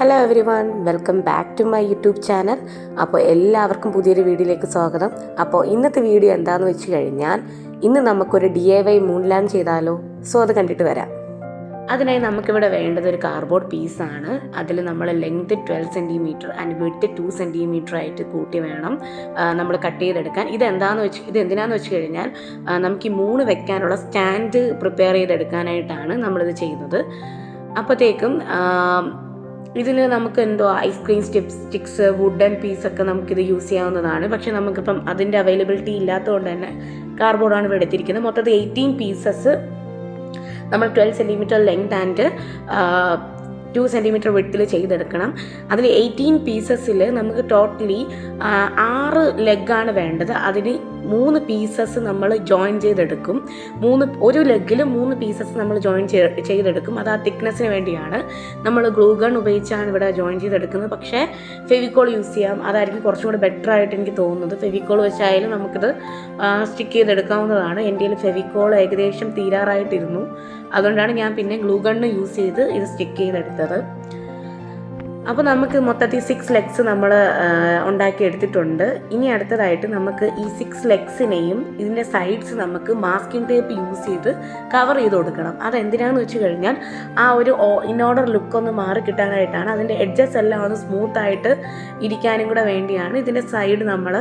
Hello everyone, welcome back to my YouTube channel. അപ്പോൾ എല്ലാവർക്കും പുതിയൊരു വീഡിയോയിലേക്ക് സ്വാഗതം. അപ്പോൾ ഇന്നത്തെ വീഡിയോ എന്താണെന്ന് വെച്ച് കഴിഞ്ഞാൽ, ഇന്ന് നമുക്കൊരു DIY മൂൺ ലാമ്പ് ചെയ്താലോ? സോ അത് കണ്ടിട്ട് വരാം. അതിനായി നമുക്കിവിടെ വേണ്ടത് ഒരു കാർഡ്ബോർഡ് പീസാണ്. അതിൽ നമ്മൾ length 12 centimetre and width 2 centimetre ആയിട്ട് കൂട്ടി വേണം നമ്മൾ കട്ട് ചെയ്തെടുക്കാൻ. ഇത് എന്തിനാന്ന് വെച്ച് കഴിഞ്ഞാൽ, നമുക്ക് ഈ മൂണ് വെക്കാനുള്ള സ്റ്റാൻഡ് പ്രിപ്പയർ ചെയ്തെടുക്കാനായിട്ടാണ് നമ്മളിത് ചെയ്യുന്നത്. അപ്പോഴത്തേക്കും ഇതിൽ നമുക്ക് ഐസ്ക്രീം സ്റ്റിക്സ്, വുഡൻ പീസൊക്കെ നമുക്കിത് യൂസ് ചെയ്യാവുന്നതാണ്. പക്ഷെ നമുക്കിപ്പം അതിൻ്റെ അവൈലബിലിറ്റി ഇല്ലാത്തതുകൊണ്ട് തന്നെ കാർഡ്ബോർഡാണ് ഇവിടെ എടുത്തിരിക്കുന്നത്. മൊത്തത്തിൽ 18 പീസസ് നമ്മൾ 12 സെൻറ്റിമീറ്റർ ലെങ്ത് ആൻഡ് 2 സെൻറ്റിമീറ്റർ വിഡ്ത്തിൽ ചെയ്തെടുക്കണം. അതിൽ 18 പീസസിൽ നമുക്ക് ടോട്ടലി 6 ലെഗാണ് വേണ്ടത്. അതിന് 3 പീസസ് നമ്മൾ ജോയിൻ ചെയ്തെടുക്കും. ഒരു ലെഗിൽ 3 പീസസ് നമ്മൾ ജോയിൻ ചെയ്തെടുക്കും. അത് ആ തിക്നെസ്സിന് വേണ്ടിയാണ്. നമ്മൾ ഗ്ലൂ ഗൺ ഉപയോഗിച്ചാണ് ഇവിടെ ജോയിൻ ചെയ്തെടുക്കുന്നത്. പക്ഷേ ഫെവിക്കോൾ യൂസ് ചെയ്യാം, അതായിരിക്കും കുറച്ചും കൂടി ബെറ്റർ ആയിട്ട് എനിക്ക് തോന്നുന്നത്. ഫെവിക്കോൾ വെച്ചായാലും നമുക്കിത് സ്റ്റിക്ക് ചെയ്തെടുക്കാവുന്നതാണ്. എൻ്റെ കയ്യിൽ ഫെവിക്കോൾ ഏകദേശം തീരാറായിട്ടിരുന്നു. അതുകൊണ്ടാണ് ഞാൻ പിന്നെ ഗ്ലൂ ഗണ്ണ് യൂസ് ചെയ്ത് ഇത് സ്റ്റിക്ക് ചെയ്തെടുത്തത്. അപ്പോൾ നമുക്ക് മൊത്തത്തിൽ 6 ലെഗ്സ് നമ്മൾ ഉണ്ടാക്കിയെടുത്തിട്ടുണ്ട്. ഇനി അടുത്തതായിട്ട് നമുക്ക് ഈ 6 ലെഗ്സിനെയും ഇതിൻ്റെ സൈഡ്സ് നമുക്ക് മാസ്കിംഗ് ടേപ്പ് യൂസ് ചെയ്ത് കവർ ചെയ്ത് കൊടുക്കണം. അതെന്തിനാന്ന് വെച്ച് കഴിഞ്ഞാൽ, ആ ഒരു ഇൻഓർഡർ ലുക്കൊന്ന് മാറി കിട്ടാനായിട്ടാണ്. അതിൻ്റെ എഡ്ജസ് എല്ലാം ഒന്ന് സ്മൂത്തായിട്ട് ഇരിക്കാനും കൂടെ വേണ്ടിയാണ് ഇതിൻ്റെ സൈഡ് നമ്മൾ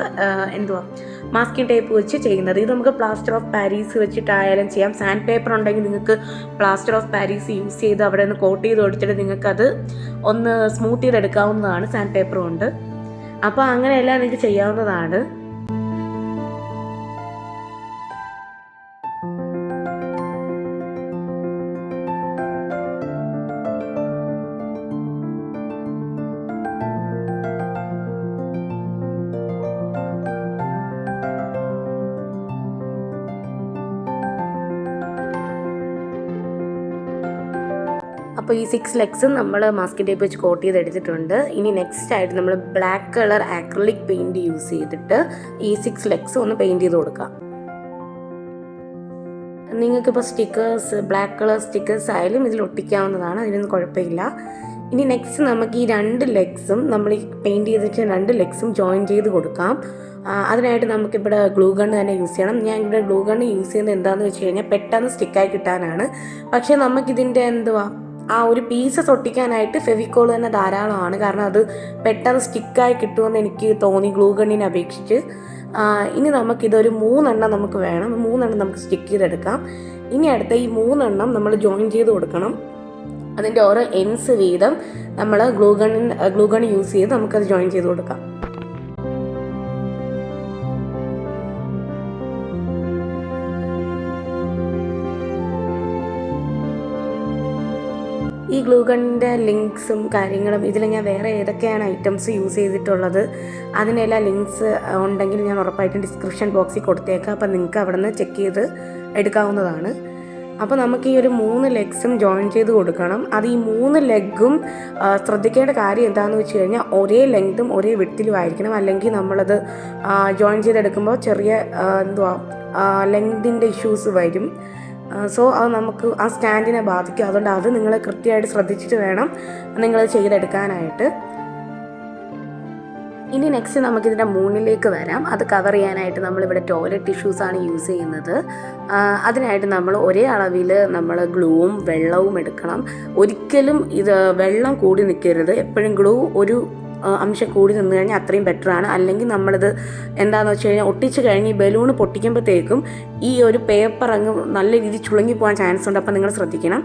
മാസ്കിംഗ് ടേപ്പ് വെച്ച് ചെയ്യുന്നത്. ഇത് നമുക്ക് പ്ലാസ്റ്റർ ഓഫ് പാരീസ് വെച്ചിട്ടായാലും ചെയ്യാം. സാൻഡ് പേപ്പർ ഉണ്ടെങ്കിൽ നിങ്ങൾക്ക് പ്ലാസ്റ്റർ ഓഫ് പാരീസ് യൂസ് ചെയ്ത് അവിടെ ഒന്ന് കോട്ട് ചെയ്ത് കൊടുത്തിട്ട് നിങ്ങൾക്കത് ഒന്ന് സ്മൂത്ത് ചെയ്തെടുക്കാവുന്നതാണ് സാൻഡ് പേപ്പർ കൊണ്ട്. അപ്പോൾ അങ്ങനെയെല്ലാം നിങ്ങൾക്ക് ചെയ്യാവുന്നതാണ്. അപ്പോൾ ഈ 6 ലെഗ്സും നമ്മൾ മാസ്കിംഗ് ടേപ്പ് വെച്ച് കോട്ട് ചെയ്തെടുത്തിട്ടുണ്ട്. ഇനി നെക്സ്റ്റ് ആയിട്ട് നമ്മൾ black colour acrylic paint use ചെയ്തിട്ട് ഈ 6 ലെഗ്സും ഒന്ന് പെയിൻറ് ചെയ്ത് കൊടുക്കാം. നിങ്ങൾക്കിപ്പോൾ ബ്ലാക്ക് കളർ സ്റ്റിക്കേഴ്സ് ആയാലും ഇതിൽ ഒട്ടിക്കാവുന്നതാണ്, അതിനൊന്നും കുഴപ്പമില്ല. ഇനി നെക്സ്റ്റ് നമുക്ക് ഈ 2 ലെഗ്സും നമ്മൾ ഈ പെയിൻറ് ചെയ്തിട്ട് 2 ലെഗ്സും ജോയിൻ ചെയ്ത് കൊടുക്കാം. അതിനായിട്ട് നമുക്കിവിടെ ഗ്ലൂ ഗണ്ണ് തന്നെ യൂസ് ചെയ്യണം. ഞാൻ ഇവിടെ ഗ്ലൂ ഗണ്ണ് യൂസ് ചെയ്യുന്നത് എന്താണെന്ന് വെച്ച് കഴിഞ്ഞാൽ, പെട്ടെന്ന് സ്റ്റിക്കായി കിട്ടാനാണ്. പക്ഷേ നമുക്കിതിൻ്റെ ആ ഒരു പീസസ് ഒട്ടിക്കാനായിട്ട് ഫെവിക്കോൾ തന്നെ ധാരാളമാണ്. കാരണം അത് പെട്ടെന്ന് സ്റ്റിക്കായി കിട്ടുമെന്ന് എനിക്ക് തോന്നി ഗ്ലൂ ഗണ്ണിനെ അപേക്ഷിച്ച്. ഇനി നമുക്കിതൊരു 3 എണ്ണം നമുക്ക് വേണം. 3 എണ്ണം നമുക്ക് സ്റ്റിക്ക് ചെയ്തെടുക്കാം. ഇനി അടുത്ത ഈ 3 എണ്ണം നമ്മൾ ജോയിൻ ചെയ്ത് കൊടുക്കണം. അതിൻ്റെ ഓരോ എൻഡ്സ് വീതം നമ്മൾ ഗ്ലൂ ഗൺ യൂസ് ചെയ്ത് നമുക്കത് ജോയിൻ ചെയ്ത് കൊടുക്കാം. ഈ ഗ്ലൂ ഗണ്ണിൻ്റെ ലിങ്ക്സും കാര്യങ്ങളും ഇതിൽ ഞാൻ വേറെ ഏതൊക്കെയാണ് ഐറ്റംസ് യൂസ് ചെയ്തിട്ടുള്ളത് അതിനെല്ലാം ലിങ്ക്സ് ഉണ്ടെങ്കിൽ ഞാൻ ഉറപ്പായിട്ടും ഡിസ്ക്രിപ്ഷൻ ബോക്സിൽ കൊടുത്തേക്കാം. അപ്പോൾ നിങ്ങൾക്ക് അവിടെ നിന്ന് ചെക്ക് ചെയ്ത് എടുക്കാവുന്നതാണ്. അപ്പോൾ നമുക്ക് ഈ ഒരു 3 ലെഗ്സും ജോയിൻ ചെയ്ത് കൊടുക്കണം. അത് ഈ 3 ലെഗും ശ്രദ്ധിക്കേണ്ട കാര്യം എന്താണെന്ന് വെച്ച് കഴിഞ്ഞാൽ, ഒരേ ലെങ്തും ഒരേ വിഡ്ത്തിലും ആയിരിക്കണം. അല്ലെങ്കിൽ നമ്മളത് ജോയിൻ ചെയ്തെടുക്കുമ്പോൾ ചെറിയ ലെങ്തിൻ്റെ ഇഷ്യൂസ് വരും. സോ അത് നമുക്ക് ആ സ്റ്റാൻഡിനെ ബാധിക്കും. അതുകൊണ്ട് അത് നിങ്ങൾ കൃത്യമായിട്ട് ശ്രദ്ധിച്ചിട്ട് വേണം നിങ്ങൾ ചെയ്തെടുക്കാനായിട്ട്. ഇനി നെക്സ്റ്റ് നമുക്കിതിൻ്റെ മൂണിലേക്ക് വരാം. അത് കവർ ചെയ്യാനായിട്ട് നമ്മളിവിടെ ടോയ്ലറ്റ് ടിഷ്യൂസാണ് യൂസ് ചെയ്യുന്നത്. അതിനായിട്ട് നമ്മൾ ഒരേ അളവിൽ നമ്മൾ ഗ്ലൂവും വെള്ളവും എടുക്കണം. ഒരിക്കലും ഇത് വെള്ളം കൂടി നിൽക്കരുത്. എപ്പോഴും ഗ്ലൂ ഒരു അംശം കൂടി നിന്ന് കഴിഞ്ഞാൽ അത്രയും ബെറ്ററാണ്. അല്ലെങ്കിൽ നമ്മളിത് എന്താണെന്ന് വെച്ച് കഴിഞ്ഞാൽ, ഒട്ടിച്ച് കഴിഞ്ഞ് ഈ ബലൂണ് പൊട്ടിക്കുമ്പോഴത്തേക്കും ഈ ഒരു പേപ്പർ അങ്ങ് നല്ല രീതിയിൽ ചുളുങ്ങി പോകാൻ ചാൻസ് ഉണ്ട്. അപ്പോൾ നിങ്ങൾ ശ്രദ്ധിക്കണം.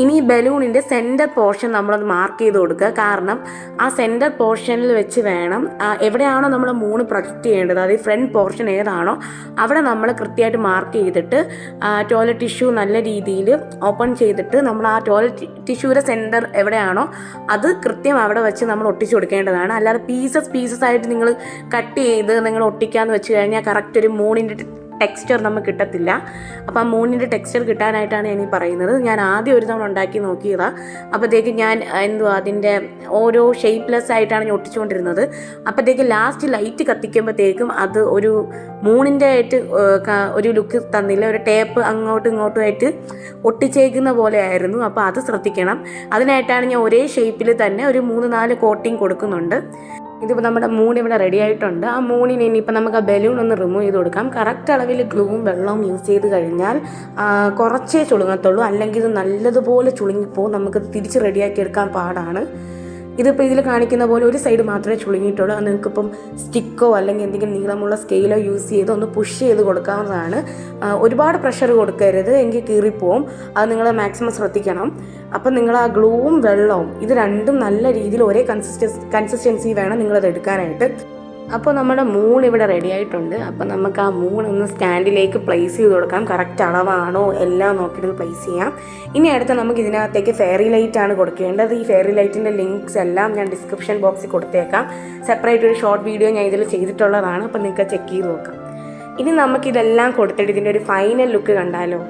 ഇനി ഈ ബലൂണിൻ്റെ സെൻറ്റർ പോർഷൻ നമ്മളത് മാർക്ക് ചെയ്ത് കൊടുക്കുക. കാരണം ആ സെൻറ്റർ പോർഷനിൽ വെച്ച് വേണം എവിടെയാണോ നമ്മൾ മൂണ് പ്രൊജക്റ്റ് ചെയ്യേണ്ടത്, അതായത് ഫ്രണ്ട് പോർഷൻ ഏതാണോ അവിടെ നമ്മൾ കൃത്യമായിട്ട് മാർക്ക് ചെയ്തിട്ട് ടോയ്ലറ്റ് ടിഷ്യൂ നല്ല രീതിയിൽ ഓപ്പൺ ചെയ്തിട്ട് നമ്മൾ ആ ടോയ്ലറ്റ് ടിഷ്യൂയുടെ സെൻറ്റർ എവിടെയാണോ അത് കൃത്യം അവിടെ വെച്ച് നമ്മൾ ഒട്ടിച്ചു കൊടുക്കേണ്ടതാണ്. അല്ലാതെ പീസസ് ആയിട്ട് നിങ്ങൾ കട്ട് ചെയ്ത് നിങ്ങൾ ഒട്ടിക്കാന്ന് വെച്ച് കഴിഞ്ഞാൽ കറക്റ്റ് ഒരു മൂണിൻ്റെ ടെക്സ്ചർ നമുക്ക് കിട്ടത്തില്ല. അപ്പോൾ ആ മൂണിൻ്റെ ടെക്സ്ചർ കിട്ടാനായിട്ടാണ് ഞാൻ ഈ പറയുന്നത്. ഞാൻ ആദ്യം ഒരു തവണ ഉണ്ടാക്കി നോക്കിയതാണ്. അപ്പോഴത്തേക്ക് ഞാൻ അതിൻ്റെ ഓരോ ഷേപ്പ്ലെസ് ആയിട്ടാണ് ഞാൻ ഒട്ടിച്ചുകൊണ്ടിരുന്നത്. അപ്പോഴത്തേക്ക് ലാസ്റ്റ് ലൈറ്റ് കത്തിക്കുമ്പോഴത്തേക്കും അത് ഒരു മൂണിൻ്റെ ആയിട്ട് ഒരു ലുക്ക് തന്നില്ല. ഒരു ടേപ്പ് അങ്ങോട്ടും ഇങ്ങോട്ടുമായിട്ട് ഒട്ടിച്ചേക്കുന്ന പോലെ ആയിരുന്നു. അപ്പോൾ അത് ശ്രദ്ധിക്കണം. അതിനായിട്ടാണ് ഞാൻ ഒരേ ഷേപ്പിൽ തന്നെ ഒരു 3-4 കോട്ടിങ് കൊടുക്കുന്നുണ്ട്. ഇതിപ്പോൾ നമ്മുടെ മൂൺ ഇവിടെ റെഡി ആയിട്ടുണ്ട്. ആ മൂണിന് ഇനിയിപ്പോൾ നമുക്ക് ആ ബലൂൺ ഒന്ന് റിമൂവ് ചെയ്ത് കൊടുക്കാം. കറക്റ്റ് അളവിൽ ഗ്ലൂവും വെള്ളവും യൂസ് ചെയ്ത് കഴിഞ്ഞാൽ കുറച്ചേ ചുളുങ്ങത്തുള്ളൂ. അല്ലെങ്കിൽ ഇത് നല്ലതുപോലെ ചുളുങ്ങിപ്പോവും. നമുക്കത് തിരിച്ച് റെഡിയാക്കി എടുക്കാൻ പാടാണ്. ഇതിപ്പോൾ ഇതിൽ കാണിക്കുന്ന പോലെ ഒരു സൈഡ് മാത്രമേ ചുളുങ്ങിയിട്ടുള്ളൂ. അത് നിങ്ങൾക്കിപ്പം സ്റ്റിക്കോ അല്ലെങ്കിൽ എന്തെങ്കിലും നീളമുള്ള സ്കെയിലോ യൂസ് ചെയ്ത് ഒന്ന് പുഷ് ചെയ്ത് കൊടുക്കാവുന്നതാണ്. ഒരുപാട് പ്രഷർ കൊടുക്കരുത്, എങ്കിൽ കീറിപ്പോവും. അത് നിങ്ങൾ മാക്സിമം ശ്രദ്ധിക്കണം. അപ്പം നിങ്ങൾ ആ ഗ്ലൂവും വെള്ളവും ഇത് രണ്ടും നല്ല രീതിയിൽ ഒരേ കൺസിസ്റ്റൻസി വേണം നിങ്ങളത് എടുക്കാനായിട്ട്. അപ്പോൾ നമ്മുടെ മൂൺ ഇവിടെ റെഡി ആയിട്ടുണ്ട്. അപ്പോൾ നമുക്ക് ആ മൂൺ ഒന്ന് സ്റ്റാൻഡിലേക്ക് പ്ലേസ് ചെയ്ത് കൊടുക്കാം. കറക്റ്റ് അളവാണോ എല്ലാം നോക്കിയിട്ട് പ്ലേസ് ചെയ്യാം. ഇനി അടുത്ത് നമുക്ക് ഇതിനകത്തേക്ക് ഫെയറി ലൈറ്റ് ആണ് കൊടുക്കേണ്ടത്. ഈ ഫെയറി ലൈറ്റിൻ്റെ ലിങ്ക്സ് എല്ലാം ഞാൻ ഡിസ്ക്രിപ്ഷൻ ബോക്സിൽ കൊടുത്തേക്കാം. സെപ്പറേറ്റ് ഒരു ഷോർട്ട് വീഡിയോ ഞാൻ ഇതിൽ ചെയ്തിട്ടുള്ളതാണ്. അപ്പോൾ നിങ്ങൾക്ക് ചെക്ക് ചെയ്ത് നോക്കാം. ഇനി നമുക്കിതെല്ലാം കൊടുത്തിട്ട് ഇതിൻ്റെ ഒരു ഫൈനൽ ലുക്ക് കണ്ടാലോ.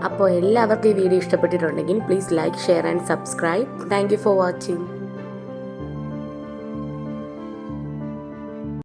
അപ്പോൾ എല്ലാവർക്കും ഈ വീഡിയോ ഇഷ്ടപ്പെട്ടിട്ടുണ്ടെങ്കിൽ please like, share and subscribe. Thank you for watching.